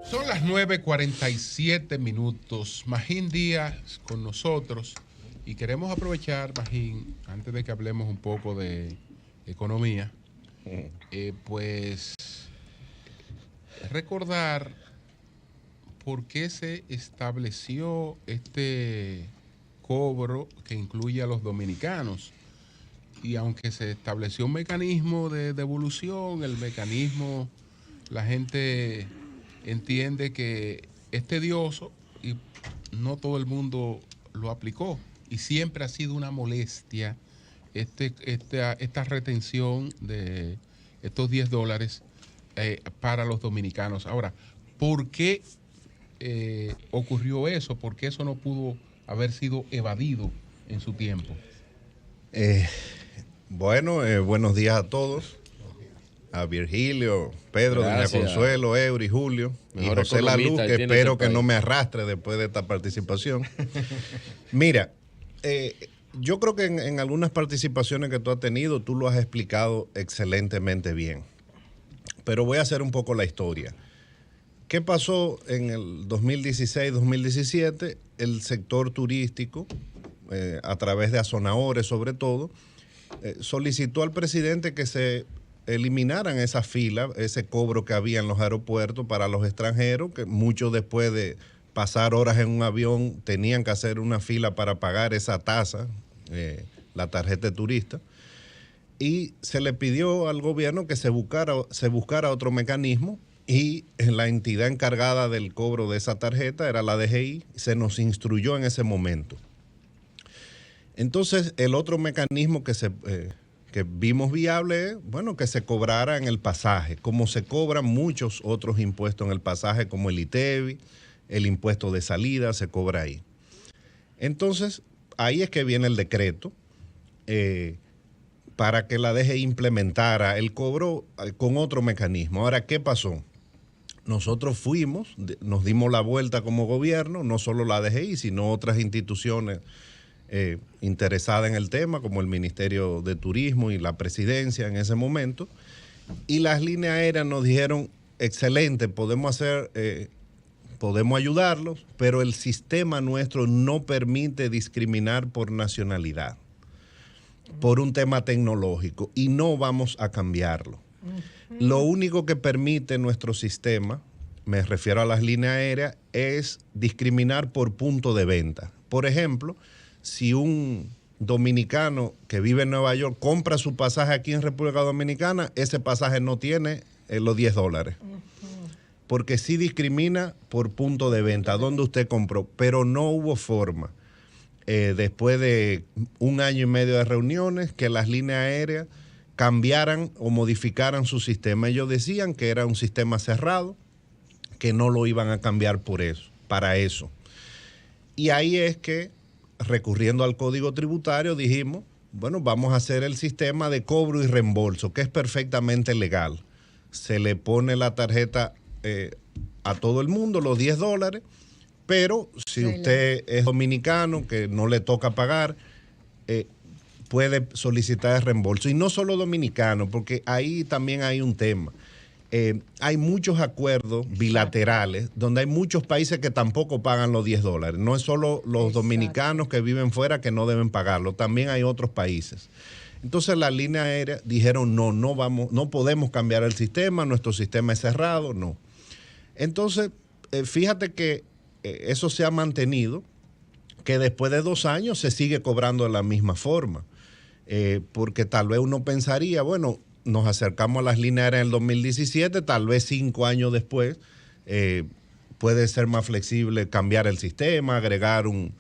Son las 9:47. Magín Díaz con nosotros y queremos aprovechar, Magín, antes de que hablemos un poco de economía, pues recordar por qué se estableció este cobro que incluye a los dominicanos. Y aunque se estableció un mecanismo de devolución, el mecanismo, la gente entiende que es tedioso y no todo el mundo lo aplicó. Y siempre ha sido una molestia esta retención de estos $10 para los dominicanos. Ahora, ¿por qué ocurrió eso? ¿Por qué eso no pudo haber sido evadido en su tiempo? Buenos días a todos. A Virgilio, Pedro, Doña Consuelo, Eury, Julio y José Laluz, que espero que no me arrastre después de esta participación. Mira, yo creo que en algunas participaciones que tú has tenido, tú lo has explicado excelentemente bien. Pero voy a hacer un poco la historia. ¿Qué pasó en el 2016-2017? El sector turístico, a través de Azonahores sobre todo, solicitó al presidente que se eliminaran esa fila, ese cobro que había en los aeropuertos para los extranjeros, que muchos después de pasar horas en un avión tenían que hacer una fila para pagar esa tasa, la tarjeta de turista, y se le pidió al gobierno que se buscara otro mecanismo, y la entidad encargada del cobro de esa tarjeta era la DGI. Se nos instruyó en ese momento. Entonces, el otro mecanismo que vimos viable es, que se cobrara en el pasaje, como se cobran muchos otros impuestos en el pasaje, como el ITEVI, el impuesto de salida, se cobra ahí. Entonces, ahí es que viene el decreto para que la DGI implementara el cobro con otro mecanismo. Ahora, ¿qué pasó? Nosotros nos dimos la vuelta como gobierno, no solo la DGI, sino otras instituciones interesada en el tema, como el Ministerio de Turismo y la Presidencia en ese momento, y las líneas aéreas nos dijeron, excelente, podemos ayudarlos, pero el sistema nuestro no permite discriminar por nacionalidad, por un tema tecnológico, y no vamos a cambiarlo. Lo único que permite nuestro sistema, me refiero a las líneas aéreas, es discriminar por punto de venta. Por ejemplo, si un dominicano que vive en Nueva York compra su pasaje aquí en República Dominicana, ese pasaje no tiene los $10. Porque sí discrimina por punto de venta, donde usted compró, pero no hubo forma, después de 1 año y medio de reuniones, que las líneas aéreas cambiaran o modificaran su sistema. Ellos decían que era un sistema cerrado, que no lo iban a cambiar para eso. Y ahí es que, recurriendo al Código Tributario, dijimos, vamos a hacer el sistema de cobro y reembolso, que es perfectamente legal. Se le pone la tarjeta a todo el mundo, los $10, pero si usted es dominicano, que no le toca pagar, puede solicitar el reembolso. Y no solo dominicano, porque ahí también hay un tema. Hay muchos acuerdos bilaterales donde hay muchos países que tampoco pagan los $10. No es solo los dominicanos que viven fuera que no deben pagarlo, también hay otros países. Entonces las líneas aéreas dijeron no podemos cambiar el sistema, nuestro sistema es cerrado, no. Entonces, fíjate que eso se ha mantenido, que después de 2 años se sigue cobrando de la misma forma, porque tal vez uno pensaría, nos acercamos a las líneas aéreas en el 2017, tal vez 5 años después puede ser más flexible cambiar el sistema, agregar un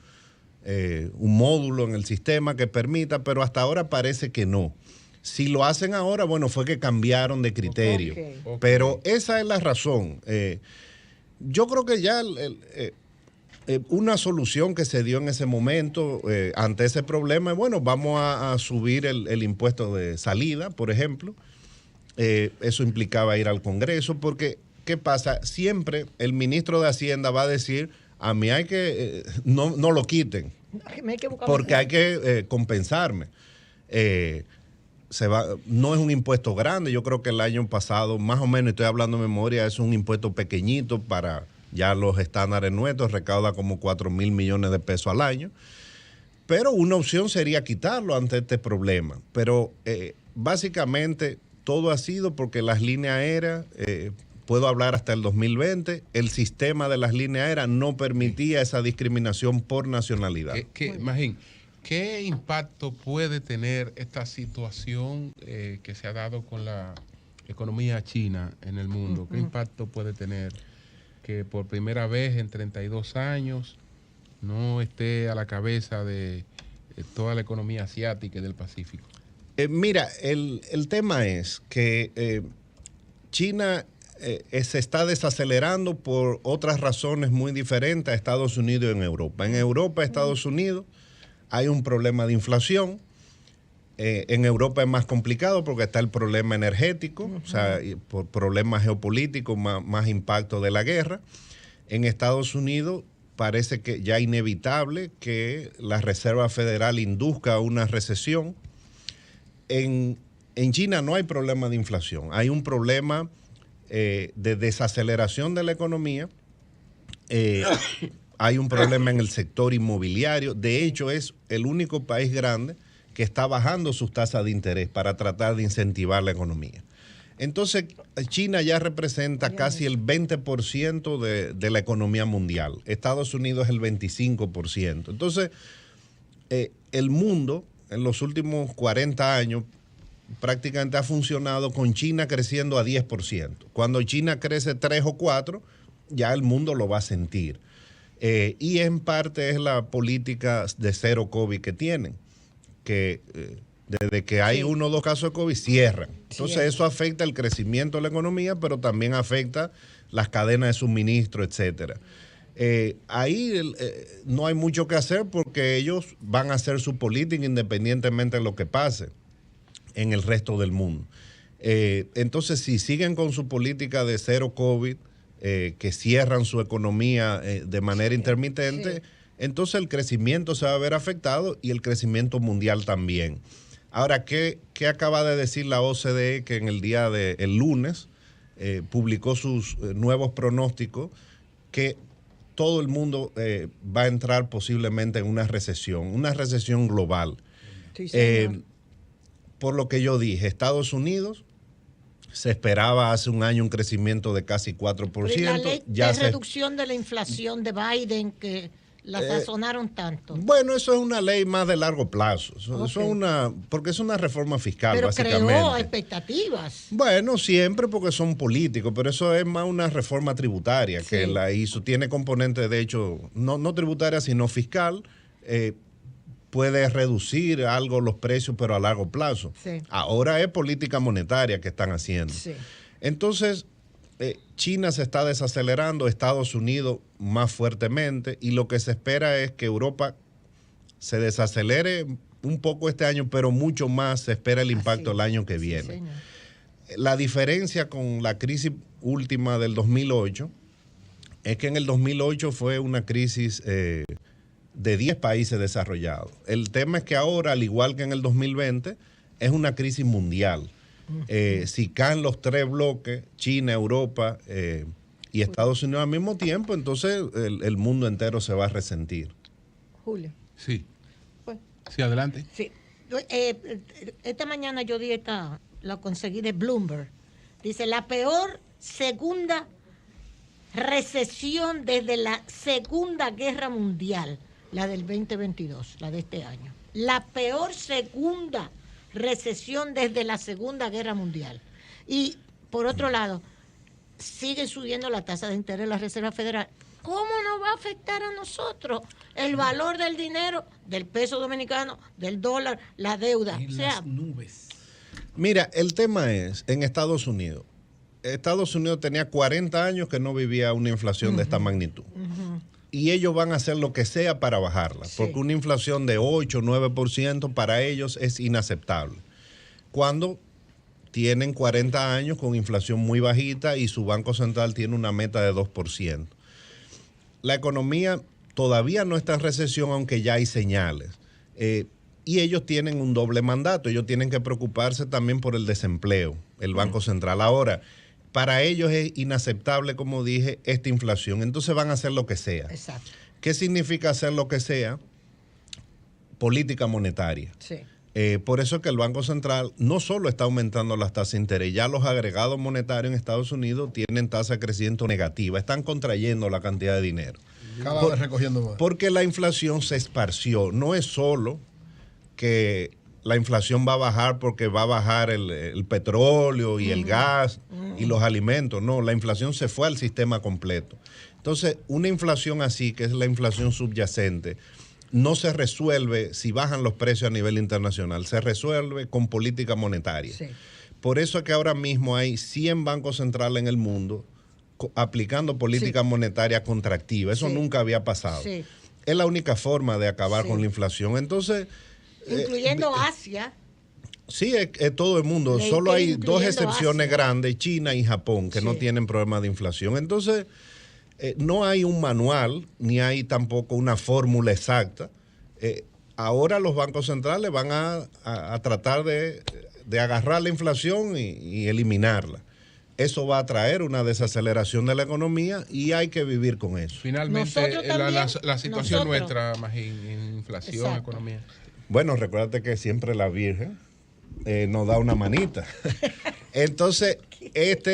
módulo en el sistema que permita, pero hasta ahora parece que no. Si lo hacen ahora, fue que cambiaron de criterio. Okay. Pero esa es la razón. Yo creo que ya una solución que se dio en ese momento ante ese problema, vamos a subir el impuesto de salida, por ejemplo. Eso implicaba ir al Congreso, porque, ¿qué pasa? Siempre el ministro de Hacienda va a decir, a mí hay que, no lo quiten, porque hay que compensarme. no es un impuesto grande. Yo creo que el año pasado, más o menos, estoy hablando de memoria, es un impuesto pequeñito para ya los estándares nuestros, recauda como 4,000 millones de pesos al año. Pero una opción sería quitarlo ante este problema. Pero básicamente todo ha sido porque las líneas aéreas, puedo hablar hasta el 2020, el sistema de las líneas aéreas no permitía esa discriminación por nacionalidad. Magín, ¿qué impacto puede tener esta situación que se ha dado con la economía china en el mundo? ¿Qué impacto puede tener que por primera vez en 32 años no esté a la cabeza de toda la economía asiática y del Pacífico? Mira, el tema es que China se está desacelerando por otras razones muy diferentes a Estados Unidos y en Europa. En Europa, Estados Unidos, hay un problema de inflación. En Europa es más complicado porque está el problema energético, o sea, por problemas geopolíticos, más impacto de la guerra. En Estados Unidos parece que ya es inevitable que la Reserva Federal induzca una recesión. En China no hay problema de inflación, hay un problema de desaceleración de la economía, hay un problema en el sector inmobiliario. De hecho, es el único país grande que está bajando sus tasas de interés para tratar de incentivar la economía. Entonces, China ya representa casi el 20% de la economía mundial. Estados Unidos es el 25%. Entonces, el mundo en los últimos 40 años prácticamente ha funcionado con China creciendo a 10%. Cuando China crece 3 o 4, ya el mundo lo va a sentir. Y en parte es la política de cero COVID que tienen, que desde que hay 1 o 2 casos de COVID cierran. Entonces eso afecta el crecimiento de la economía, pero también afecta las cadenas de suministro, etcétera. Ahí no hay mucho que hacer porque ellos van a hacer su política independientemente de lo que pase en el resto del mundo. Entonces, si siguen con su política de cero COVID, que cierran su economía de manera intermitente, entonces el crecimiento se va a ver afectado y el crecimiento mundial también. Ahora, ¿qué acaba de decir la OCDE? Que en el día del lunes publicó sus nuevos pronósticos, que todo el mundo va a entrar posiblemente en una recesión global. Sí, por lo que yo dije, Estados Unidos se esperaba hace un año un crecimiento de casi 4%. Pero la ley de reducción de la inflación de Biden, que la sazonaron tanto. Bueno, eso es una ley más de largo plazo. Eso es porque es una reforma fiscal, pero básicamente. Pero creó expectativas. Bueno, siempre porque son políticos, pero eso es más una reforma tributaria que la hizo. Tiene componentes, de hecho, no tributaria, sino fiscal. Puede reducir algo los precios, pero a largo plazo. Sí. Ahora es política monetaria que están haciendo. Sí. Entonces, China se está desacelerando, Estados Unidos más fuertemente, y lo que se espera es que Europa se desacelere un poco este año, pero mucho más se espera el impacto el año que viene. La diferencia con la crisis última del 2008 es que en el 2008 fue una crisis de 10 países desarrollados. El tema es que ahora, al igual que en el 2020, es una crisis mundial. Si caen los 3 bloques, China, Europa y Estados Unidos al mismo tiempo, entonces el mundo entero se va a resentir. Julio. Sí. Sí, adelante. Sí. Esta mañana yo di la conseguí de Bloomberg. Dice, la peor segunda recesión desde la Segunda Guerra Mundial, la del 2022, la de este año. La peor segunda recesión desde la Segunda Guerra Mundial. Y, por otro lado, sigue subiendo la tasa de interés de la Reserva Federal. ¿Cómo nos va a afectar a nosotros el valor del dinero, del peso dominicano, del dólar, la deuda? En las nubes. Mira, el tema es, en Estados Unidos tenía 40 años que no vivía una inflación de esta magnitud. Y ellos van a hacer lo que sea para bajarla, porque una inflación de 8 o 9% para ellos es inaceptable. Cuando tienen 40 años con inflación muy bajita y su Banco Central tiene una meta de 2%. La economía todavía no está en recesión, aunque ya hay señales. Y ellos tienen un doble mandato. Ellos tienen que preocuparse también por el desempleo, el Banco Central. Ahora, para ellos es inaceptable, como dije, esta inflación. Entonces van a hacer lo que sea. Exacto. ¿Qué significa hacer lo que sea? Política monetaria. Sí. Por eso es que el Banco Central no solo está aumentando las tasas de interés, ya los agregados monetarios en Estados Unidos tienen tasa de crecimiento negativa, están contrayendo la cantidad de dinero. Cada vez recogiendo más. Porque la inflación se esparció. No es solo que la inflación va a bajar porque va a bajar el petróleo y el gas y los alimentos. No, la inflación se fue al sistema completo. Entonces, una inflación así, que es la inflación subyacente, no se resuelve si bajan los precios a nivel internacional, se resuelve con política monetaria. Sí. Por eso es que ahora mismo hay 100 bancos centrales en el mundo aplicando política monetaria contractiva. Eso nunca había pasado. Sí. Es la única forma de acabar con la inflación. Entonces, incluyendo Asia. sí, es todo el mundo. Solo hay dos excepciones grandes, China y Japón, que no tienen problemas de inflación. Entonces, no hay un manual, ni hay tampoco una fórmula exacta. Ahora los bancos centrales van a tratar de agarrar la inflación y eliminarla. Eso va a traer una desaceleración de la economía y hay que vivir con eso. Finalmente, la situación nuestra, más en inflación, Exacto. economía. Bueno, recuérdate que siempre la Virgen nos da una manita. Entonces,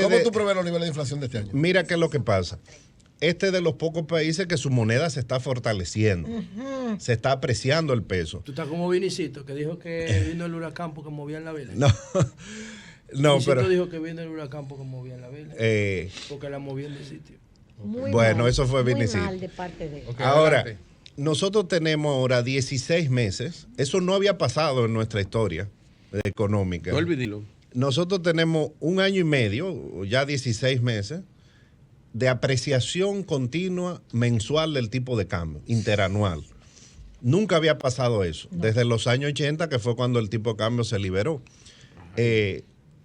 ¿Cómo tú prevés los niveles de inflación de este año? Mira qué es lo que pasa. Este es de los pocos países que su moneda se está fortaleciendo. Se está apreciando el peso. Tú estás como Vinicito, que dijo que vino el huracán porque movían la vela. No, Vinicito pero dijo que vino el huracán porque movían la vela. Porque la movían de sitio. Muy bueno, mal, eso fue muy Vinicito. mal de parte de él. Okay, Ahora, adelante. nosotros tenemos ahora 16 meses. Eso no había pasado en nuestra historia económica. No olvídelo. Nosotros tenemos 1 año y medio, ya 16 meses, de apreciación continua mensual del tipo de cambio, interanual. Nunca había pasado eso, desde los años 80, que fue cuando el tipo de cambio se liberó.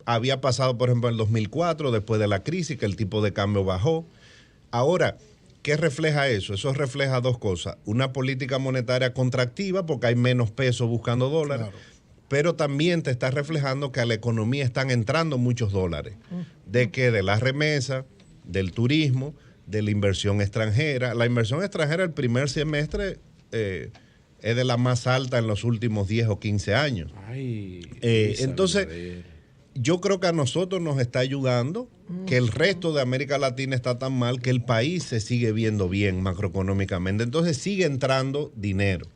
Había pasado, por ejemplo, en el 2004, después de la crisis, que el tipo de cambio bajó. Ahora, ¿qué refleja eso? Eso refleja dos cosas. Una política monetaria contractiva, porque hay menos pesos buscando dólares, pero también te está reflejando que a la economía están entrando muchos dólares. ¿De qué? De la remesa, del turismo, de la inversión extranjera. La inversión extranjera el primer semestre es de la más alta en los últimos 10 o 15 años. Entonces, yo creo que a nosotros nos está ayudando que el resto de América Latina está tan mal que el país se sigue viendo bien macroeconómicamente. Entonces sigue entrando dinero.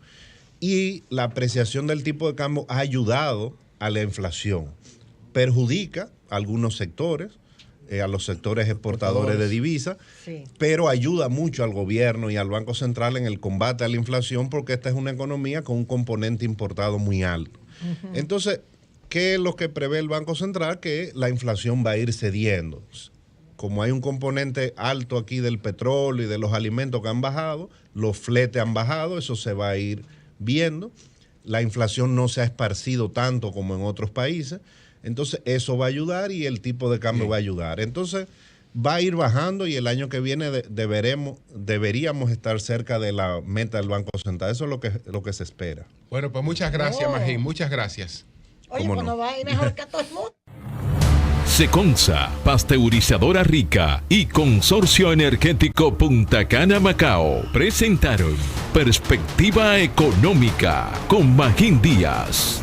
Y la apreciación del tipo de cambio ha ayudado a la inflación. Perjudica a algunos sectores, a los sectores exportadores de divisas, pero ayuda mucho al gobierno y al Banco Central en el combate a la inflación porque esta es una economía con un componente importado muy alto. Entonces, ¿qué es lo que prevé el Banco Central? Que la inflación va a ir cediendo. Como hay un componente alto aquí del petróleo y de los alimentos que han bajado, los fletes han bajado, eso se va a ir viendo. La inflación no se ha esparcido tanto como en otros países. Entonces, eso va a ayudar y el tipo de cambio va a ayudar. Entonces, va a ir bajando y el año que viene deberíamos estar cerca de la meta del Banco Central. Eso es lo que se espera. Bueno, pues muchas gracias, Magín. Muchas gracias. Oye, pues no va a ir mejor que a todo el mundo. Seconza, Pasteurizadora Rica y Consorcio Energético Punta Cana Macao presentaron Perspectiva Económica con Magín Díaz.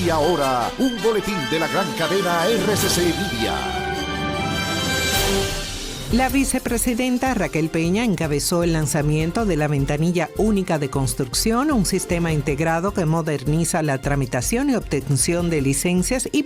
Y ahora, un boletín de la gran cadena RCC Media. La vicepresidenta Raquel Peña encabezó el lanzamiento de la Ventanilla Única de Construcción, un sistema integrado que moderniza la tramitación y obtención de licencias y